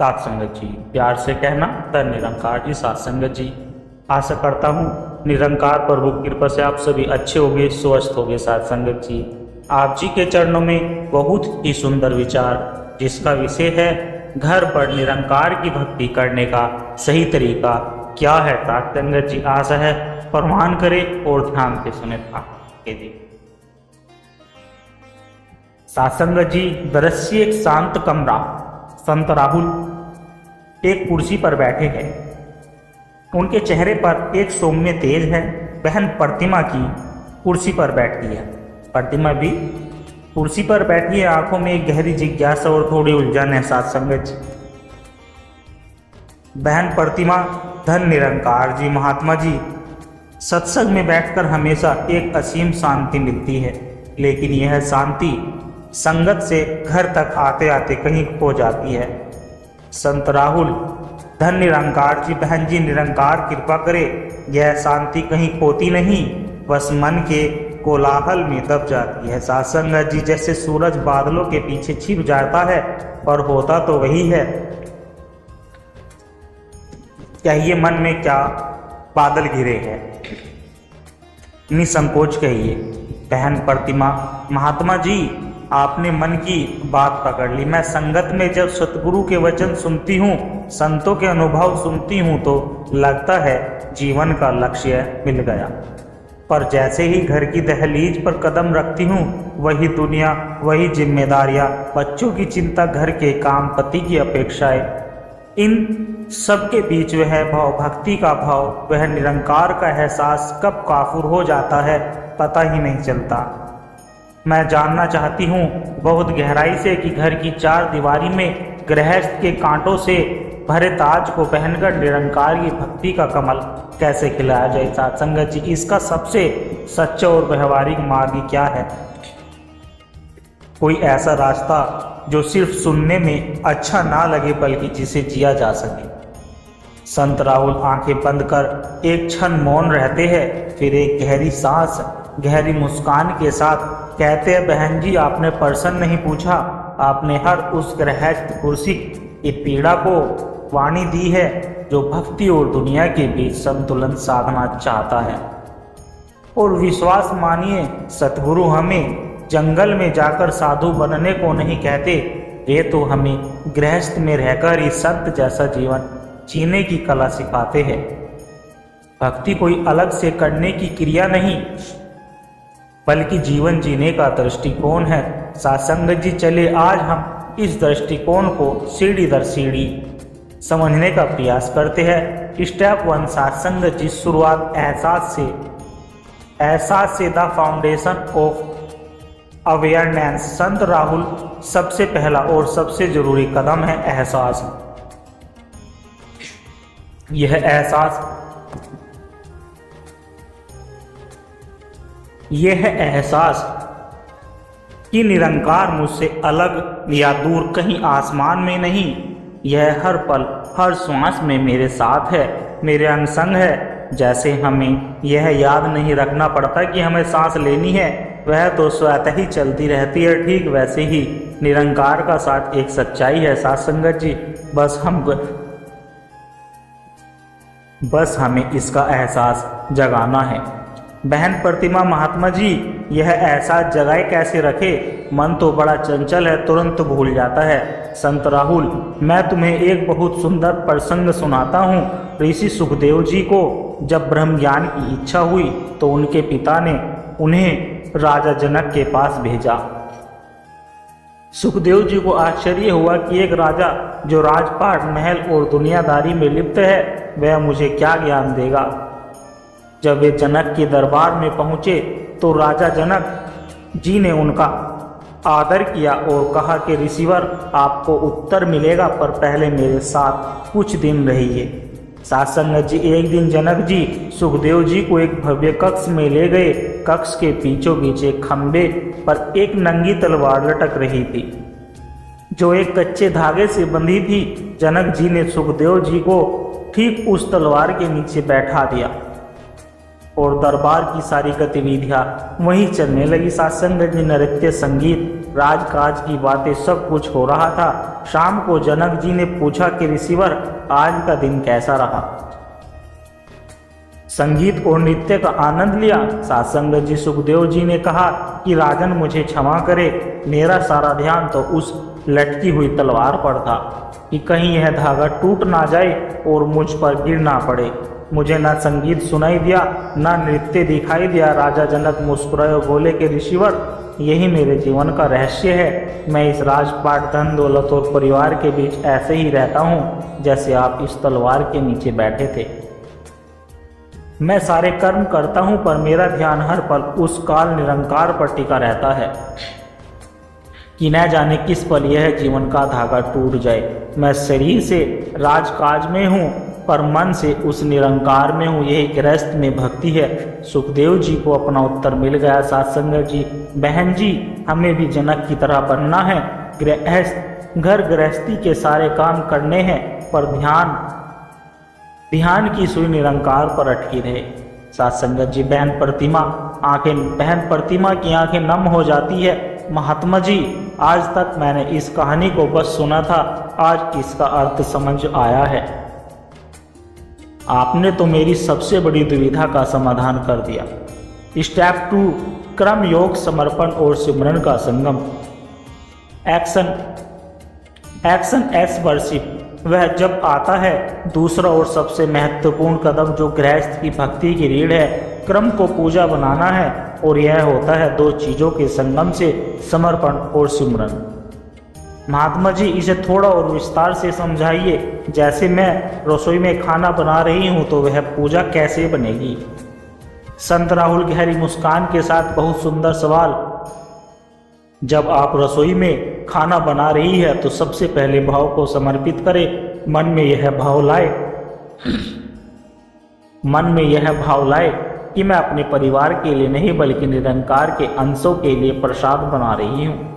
सात संगत जी, प्यार से कहना द निरंकार जी। सात संगत जी, आशा करता हूँ निरंकार प्रभु की कृपा से आप सभी अच्छे होंगे, स्वस्थ होंगे। सात संगत जी, आप जी के चरणों में बहुत ही सुंदर विचार, जिसका विषय है घर पर निरंकार की भक्ति करने का सही तरीका क्या है। सात संगत जी, आशा है प्रमाण करें और ध्यान से सुने था। सात संगत जी, दृश्य एक शांत कमरा। संत राहुल एक कुर्सी पर बैठे हैं। उनके चेहरे पर एक सौम्य तेज है। बहन प्रतिमा की कुर्सी पर बैठी है। प्रतिमा भी कुर्सी पर बैठी है। आंखों में एक गहरी जिज्ञासा और थोड़ी उलझन है। सात संगत जी, बहन प्रतिमा, धन निरंकार जी, महात्मा जी, सत्संग में बैठकर हमेशा एक असीम शांति मिलती है, लेकिन यह शांति संगत से घर तक आते आते कहीं खो जाती है। संत राहुल, धन निरंकार जी, बहन जी, निरंकार कृपा करे, यह शांति कहीं खोती नहीं, बस मन के कोलाहल में दब जाती है। सात संगत जी, जैसे सूरज बादलों के पीछे छिप जाता है और होता तो वही है। कहिए मन में क्या बादल घिरे हैं, निसंकोच कहिए। बहन प्रतिमा, महात्मा जी, आपने मन की बात पकड़ ली। मैं संगत में जब सतगुरु के वचन सुनती हूँ, संतों के अनुभव सुनती हूँ, तो लगता है जीवन का लक्ष्य मिल गया। पर जैसे ही घर की दहलीज पर कदम रखती हूँ, वही दुनिया, वही जिम्मेदारियाँ, बच्चों की चिंता, घर के काम, पति की अपेक्षाएं, इन सब के बीच वह भाव, भक्ति का भाव, वह निरंकार का एहसास कब काफूर हो जाता है पता ही नहीं चलता। मैं जानना चाहती हूँ बहुत गहराई से कि घर की चार दीवारी में गृहस्थ के कांटों से भरे ताज को पहनकर निरंकार की भक्ति का कमल कैसे खिलाया जाए। सात संगत जी, इसका सबसे सच्चा और व्यवहारिक मार्ग क्या है? कोई ऐसा रास्ता जो सिर्फ सुनने में अच्छा ना लगे, बल्कि जिसे जिया जा सके। संत राहुल आंखें बंद कर एक क्षण मौन रहते हैं, फिर एक गहरी सांस, गहरी मुस्कान के साथ कहते हैं, बहन जी, आपने प्रश्न नहीं पूछा, आपने हर उस गृहस्थ कुर्सी की पीड़ा को वाणी दी है जो भक्ति और दुनिया के बीच संतुलन साधना चाहता है। और विश्वास मानिए, सतगुरु हमें जंगल में जाकर साधु बनने को नहीं कहते, वे तो हमें गृहस्थ में रहकर ही संत जैसा जीवन जीने की कला सिखाते हैं। भक्ति कोई अलग से करने की क्रिया नहीं, बल्कि जीवन जीने का दृष्टिकोण है। सात्संगत जी, चले आज हम इस दृष्टिकोण को सीढ़ी दर सीढ़ी समझने का प्रयास करते हैं। स्टेप 1, सात्संगत जी, शुरुआत एहसास से द फाउंडेशन ऑफ अवेयरनेस। संत राहुल, सबसे पहला और सबसे जरूरी कदम है एहसास। यह एहसास कि निरंकार मुझसे अलग या दूर कहीं आसमान में नहीं, यह हर पल हर श्वास में मेरे साथ है, मेरे अंग संग है। जैसे हमें यह याद नहीं रखना पड़ता कि हमें सांस लेनी है, वह तो स्वतः ही चलती रहती है, ठीक वैसे ही निरंकार का साथ एक सच्चाई है। साथ संगत जी, बस हमें इसका एहसास जगाना है। बहन प्रतिमा, महात्मा जी, यह एहसास जगाए कैसे रखे? मन तो बड़ा चंचल है, तुरंत भूल जाता है। संत राहुल, मैं तुम्हें एक बहुत सुंदर प्रसंग सुनाता हूँ। ऋषि सुखदेव जी को जब ब्रह्म ज्ञान की इच्छा हुई, तो उनके पिता ने उन्हें राजा जनक के पास भेजा। सुखदेव जी को आश्चर्य हुआ कि एक राजा जो राजपाट, महल और दुनियादारी में लिप्त है, वह मुझे क्या ज्ञान देगा। जब वे जनक के दरबार में पहुंचे, तो राजा जनक जी ने उनका आदर किया और कहा कि ऋषिवर, आपको उत्तर मिलेगा, पर पहले मेरे साथ कुछ दिन रहिए। साथ संगत जी, एक दिन जनक जी सुखदेव जी को एक भव्य कक्ष में ले गए। कक्ष के बीचों बीच एक खंबे पर एक नंगी तलवार लटक रही थी, जो एक कच्चे धागे से बंधी थी। जनक जी ने सुखदेव जी को ठीक उस तलवार के नीचे बैठा दिया। और दरबार की सारी गतिविधियां वहीं चलने लगी। सत्संग जी, नृत्य, संगीत, राजकाज की बातें, सब कुछ हो रहा था। शाम को जनक जी ने पूछा कि ऋषिवर, आज का दिन कैसा रहा? संगीत और नृत्य का आनंद लिया? सत्संग जी, सुखदेव जी ने कहा कि राजन मुझे क्षमा करे, मेरा सारा ध्यान तो उस लटकी हुई तलवार पर था कि कहीं यह धागा टूट ना जाए और मुझ पर गिर ना पड़े। मुझे न संगीत सुनाई दिया, न नृत्य दिखाई दिया। राजा जनक मुस्कुराए और बोले कि ऋषिवर, यही मेरे जीवन का रहस्य है। मैं इस राजपाट, धन दौलत और परिवार के बीच ऐसे ही रहता हूँ जैसे आप इस तलवार के नीचे बैठे थे। मैं सारे कर्म करता हूँ पर मेरा ध्यान हर पल उस काल निरंकार पर टिका रहता है कि न जाने किस पल यह जीवन का धागा टूट जाए। मैं शरीर से राजकाज में हूँ पर मन से उस निरंकार में हूँ। यही गृहस्थ में भक्ति है। सुखदेव जी को अपना उत्तर मिल गया। सत्संग जी, बहन जी, हमें भी जनक की तरह बनना है। गृहस्थ घर गृहस्थी के सारे काम करने हैं पर ध्यान की सुई निरंकार पर अटकी रहे। सत्संग जी, बहन प्रतिमा की आंखें नम हो जाती है। महात्मा जी, आज तक मैंने इस कहानी को बस सुना था, आज इसका अर्थ समझ आया है। आपने तो मेरी सबसे बड़ी दुविधा का समाधान कर दिया। स्टेप 2, क्रम योग, समर्पण और सिमरन का संगम। एक्शन एस वर्शिप, वह जब आता है। दूसरा और सबसे महत्वपूर्ण कदम जो गृहस्थ की भक्ति की रीढ़ है, क्रम को पूजा बनाना है और यह होता है दो चीजों के संगम से, समर्पण और सिमरन। महात्मा जी, इसे थोड़ा और विस्तार से समझाइए। जैसे मैं रसोई में खाना बना रही हूँ तो वह पूजा कैसे बनेगी? संत राहुल गहरी मुस्कान के साथ, बहुत सुंदर सवाल। जब आप रसोई में खाना बना रही है तो सबसे पहले भाव को समर्पित करें। मन में यह भाव लाए कि मैं अपने परिवार के लिए नहीं बल्कि निरंकार के अंशों के लिए प्रसाद बना रही हूँ।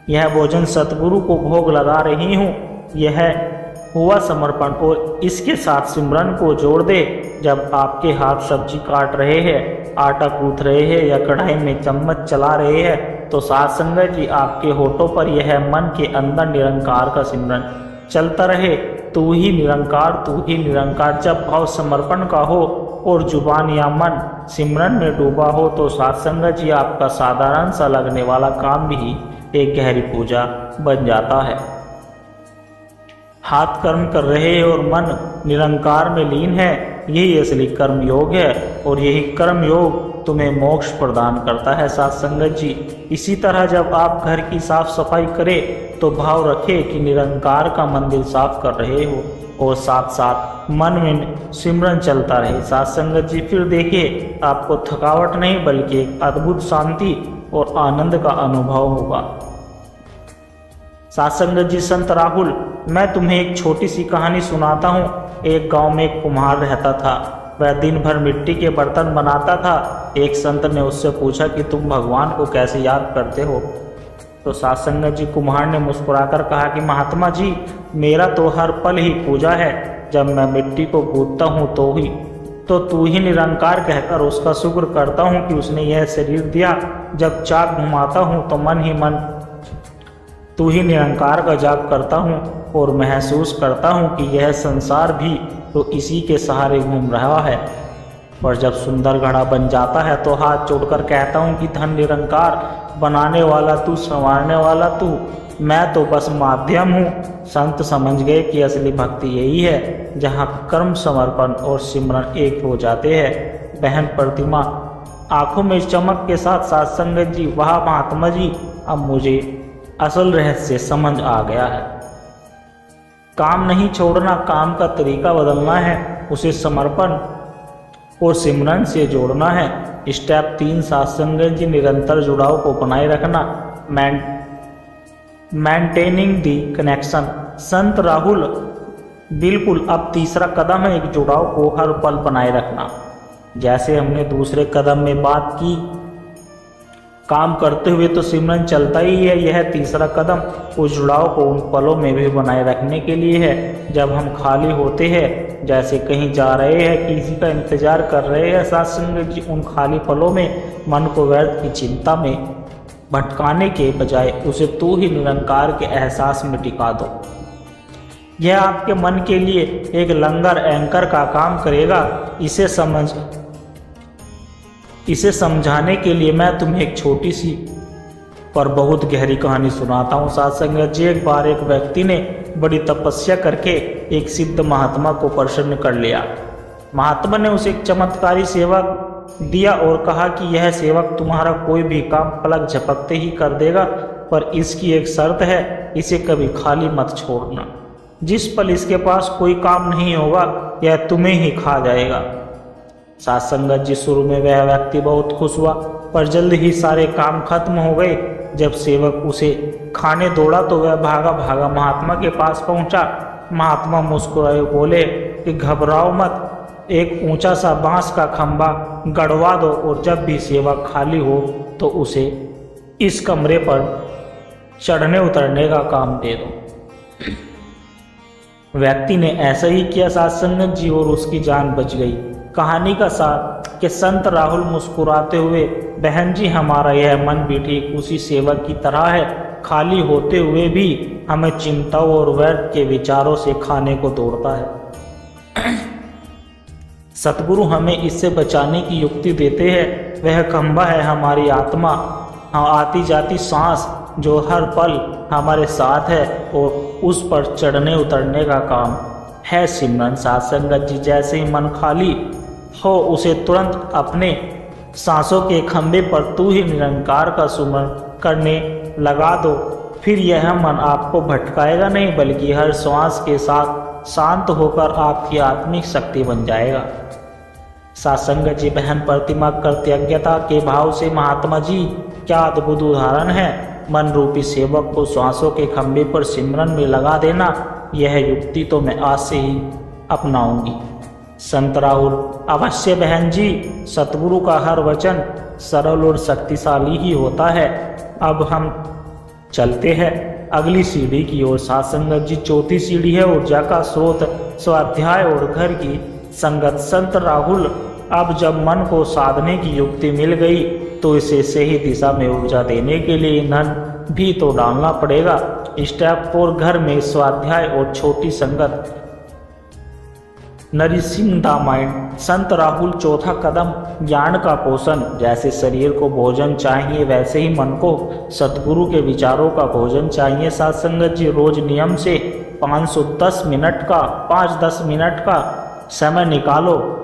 यह भोजन सतगुरु को भोग लगा रही हूँ। यह हुआ समर्पण। और इसके साथ सिमरन को जोड़ दे। जब आपके हाथ सब्जी काट रहे हैं, आटा गूंथ रहे हैं या कढ़ाई में चम्मच चला रहे हैं तो सत्संग जी, आपके होठों पर यह मन के अंदर निरंकार का सिमरन चलता रहे। तू ही निरंकार। जब भाव समर्पण का हो और जुबान या मन सिमरन में डूबा हो तो सत्संग जी, आपका साधारण सा लगने वाला काम भी एक गहरी पूजा बन जाता है। हाथ कर्म कर रहे हैं और मन निरंकार में लीन है, यही असली कर्म योग है और यही कर्म योग तुम्हें मोक्ष प्रदान करता है। सत्संग जी, इसी तरह जब आप घर की साफ सफाई करें तो भाव रखें कि निरंकार का मंदिर साफ कर रहे हो और साथ साथ मन में सिमरन चलता रहे। सत्संग जी, फिर देखिए आपको थकावट नहीं बल्कि एक अद्भुत शांति और आनंद का अनुभव होगा। सत्संग जी, संत राहुल, मैं तुम्हें एक छोटी सी कहानी सुनाता हूँ। एक गांव में एक कुम्हार रहता था। वह दिन भर मिट्टी के बर्तन बनाता था। एक संत ने उससे पूछा कि तुम भगवान को कैसे याद करते हो? तो सत्संग जी, कुम्हार ने मुस्कुराकर कहा कि महात्मा जी, मेरा तो हर पल ही पूजा है। जब मैं मिट्टी को गूंथता हूँ तो तू ही निरंकार कहकर उसका शुक्र करता हूँ कि उसने यह शरीर दिया। जब चाक घुमाता हूँ तो मन ही मन तू ही निरंकार का जाप करता हूँ और महसूस करता हूँ कि यह संसार भी तो इसी के सहारे घूम रहा है। और जब सुंदर घड़ा बन जाता है तो हाथ जोड़कर कहता हूँ कि धन निरंकार, बनाने वाला तू, संवारने वाला तू, मैं तो बस माध्यम हूँ। संत समझ गए कि असली भक्ति यही है जहाँ कर्म, समर्पण और सिमरन एक हो जाते हैं। बहन प्रतिमा आंखों में चमक के साथ, सत्संग जी, वाह महात्मा जी, अब मुझे असल रहस्य समझ आ गया है। काम नहीं छोड़ना, काम का तरीका बदलना है, उसे समर्पण और सिमरन से जोड़ना है। स्टेप 3, सत्संग जी, निरंतर जुड़ाव को बनाए रखना, मेंटेनिंग दी कनेक्शन। संत राहुल, बिल्कुल, अब तीसरा कदम है एक जुड़ाव को हर पल बनाए रखना। जैसे हमने दूसरे कदम में बात की, काम करते हुए तो सिमरन चलता ही है। यह तीसरा कदम उस जुड़ाव को उन पलों में भी बनाए रखने के लिए है जब हम खाली होते हैं, जैसे कहीं जा रहे हैं, किसी का इंतजार कर रहे हैं। साथ संगत जी, उन खाली पलों में मन को व्यर्थ की चिंता में भटकाने के बजाय उसे तू ही निरंकार के एहसास में टिका दो। यह आपके मन के लिए एक लंगर एंकर का काम करेगा। इसे समझाने के लिए मैं तुम्हें एक छोटी सी पर बहुत गहरी कहानी सुनाता हूँ। साथ संगत जी, एक बार एक व्यक्ति ने बड़ी तपस्या करके एक सिद्ध महात्मा को प्रसन्न कर लिया। महात्मा ने उसे एक चमत्कारी सेवक दिया और कहा कि यह सेवक तुम्हारा कोई भी काम पलक झपकते ही कर देगा, पर इसकी एक शर्त है, इसे कभी खाली मत छोड़ना। जिस पल इसके पास कोई काम नहीं होगा यह तुम्हें ही खा जाएगा। साथ संगत जी, शुरू में वह व्यक्ति बहुत खुश हुआ, पर जल्द ही सारे काम खत्म हो गए। जब सेवक उसे खाने दौड़ा तो वह भागा भागा महात्मा के पास पहुंचा। महात्मा मुस्कुराए बोले कि घबराओ मत, एक ऊंचा सा बांस का खंभा गड़वा दो और जब भी सेवक खाली हो तो उसे इस कमरे पर चढ़ने उतरने का काम दे दो। व्यक्ति ने ऐसा ही किया साथ संगत जी, और उसकी जान बच गई। कहानी का सार कि संत राहुल मुस्कुराते हुए, बहन जी हमारा यह मन भी ठीक उसी सेवक की तरह है, खाली होते हुए भी हमें चिंताओं और व्यर्थ के विचारों से खाने को दौड़ता है। सतगुरु हमें इससे बचाने की युक्ति देते हैं। वह खंभा है हमारी आत्मा, हम आती जाती सांस जो हर पल हमारे साथ है, और उस पर चढ़ने उतरने का काम है सिमरन। साथ संगत जी, जैसे ही मन खाली हो उसे तुरंत अपने सांसों के खंभे पर तू ही निरंकार का सुमरण करने लगा दो। फिर यह मन आपको भटकाएगा नहीं, बल्कि हर श्वास के साथ शांत होकर आपकी आत्मिक शक्ति बन जाएगा। साथ संगत जी, बहन प्रतिमा कृतज्ञता के भाव से महात्मा जी क्या अद्भुत उदाहरण है। मन रूपी सेवक को श्वासों के खंभे पर सिमरन में लगा देना, यह युक्ति तो मैं आज से ही अपनाऊंगी। संत राहुल, अवश्य बहन जी, सतगुरु का हर वचन सरल और शक्तिशाली ही होता है। अब हम चलते हैं अगली सीढ़ी की ओर। साथ संगत जी, चौथी सीढ़ी है ऊर्जा का स्रोत, स्वाध्याय और घर की संगत। संत राहुल, अब जब मन को साधने की युक्ति मिल गई तो इसे सही दिशा में ऊर्जा देने के लिए ईंधन भी तो डालना पड़ेगा। स्टेप 4, घर में स्वाध्याय और छोटी संगत। Nourishing the mind. संत राहुल, चौथा कदम ज्ञान का पोषण। जैसे शरीर को भोजन चाहिए वैसे ही मन को सतगुरु के विचारों का भोजन चाहिए। साथ संगत जी, रोज नियम से 5-10 मिनट का समय निकालो।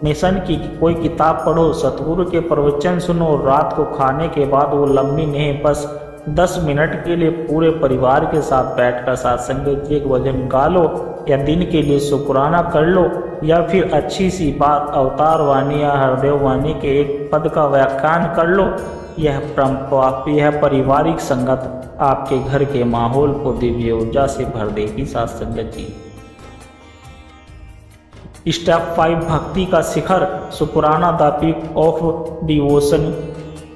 मिशन की कोई किताब पढ़ो, सतगुरु के प्रवचन सुनो, रात को खाने के बाद वो लंबी नहीं, बस 10 मिनट के लिए पूरे परिवार के साथ बैठकर साथ संगत जी एक भजन गा लो, या दिन के लिए शुक्राना कर लो, या फिर अच्छी सी बात अवतार वाणी या हरदेव वाणी के एक पद का व्याख्यान कर लो। यह पारिवारिक संगत आपके घर के माहौल को दिव्य ऊर्जा से भर देगी। साथ संगत जी, स्टेप 5, भक्ति का शिखर। शुक्राना, द पीक ऑफ डिवोशन,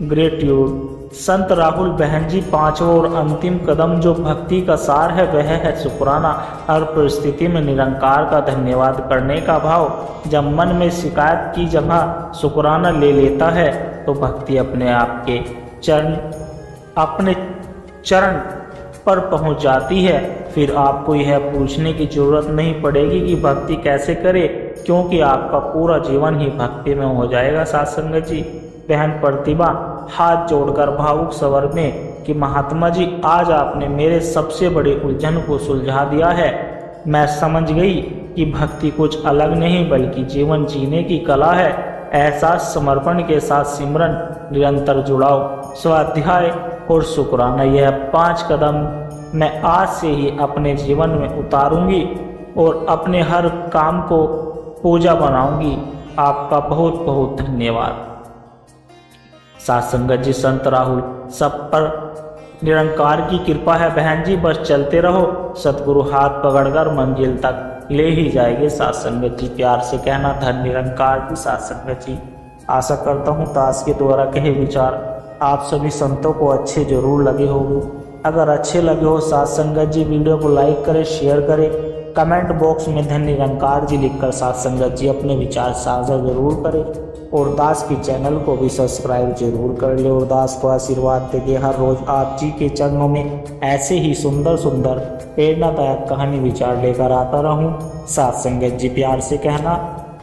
ग्रेट्यूड। संत राहुल, बहन जी, पांचवा और अंतिम कदम जो भक्ति का सार है वह है शुक्राना। हर परिस्थिति में निरंकार का धन्यवाद करने का भाव। जब मन में शिकायत की जगह शुक्राना ले लेता है तो भक्ति अपने आप के चरण पर पहुंच जाती है। फिर आपको यह पूछने की जरूरत नहीं पड़ेगी कि भक्ति कैसे करे, क्योंकि आपका पूरा जीवन ही भक्ति में हो जाएगा। साथ संगत जी, बहन प्रतिभा हाथ जोड़कर भावुक स्वर में कि महात्मा जी, आज आपने मेरे सबसे बड़े उलझन को सुलझा दिया है। मैं समझ गई कि भक्ति कुछ अलग नहीं बल्कि जीवन जीने की कला है। एहसास, समर्पण के साथ सिमरन, निरंतर जुड़ाव, स्वाध्याय और शुक्राना, यह 5 कदम मैं आज से ही अपने जीवन में उतारूंगी और अपने हर काम को पूजा बनाऊंगी। आपका बहुत बहुत धन्यवाद। साथ संगत जी, संत राहुल, सब पर निरंकार की कृपा है बहन जी, बस चलते रहो, सतगुरु हाथ पकड़कर मंजिल तक ले ही जाएंगे। साथ संगत जी, प्यार से कहना धन निरंकार की। साथ संगत जी, आशा करता हूँ ताश के द्वारा कहे विचार आप सभी संतों को अच्छे जरूर लगे होंगे। अगर अच्छे लगे हो साथ संगत जी वीडियो को लाइक करें, शेयर करें, कमेंट बॉक्स में धन निरंकार जी लिखकर साथ संगत जी अपने विचार साझा जरूर करें और दास की चैनल को भी सब्सक्राइब जरूर कर ले और दास को आशीर्वाद देंगे हर रोज आप जी के चरणों में ऐसे ही सुंदर सुंदर प्रेरणादायक कहानी विचार लेकर आता रहूं। साथ संगत जी प्यार से कहना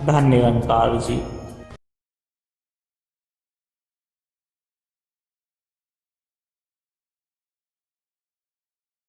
धन निरंकार जी।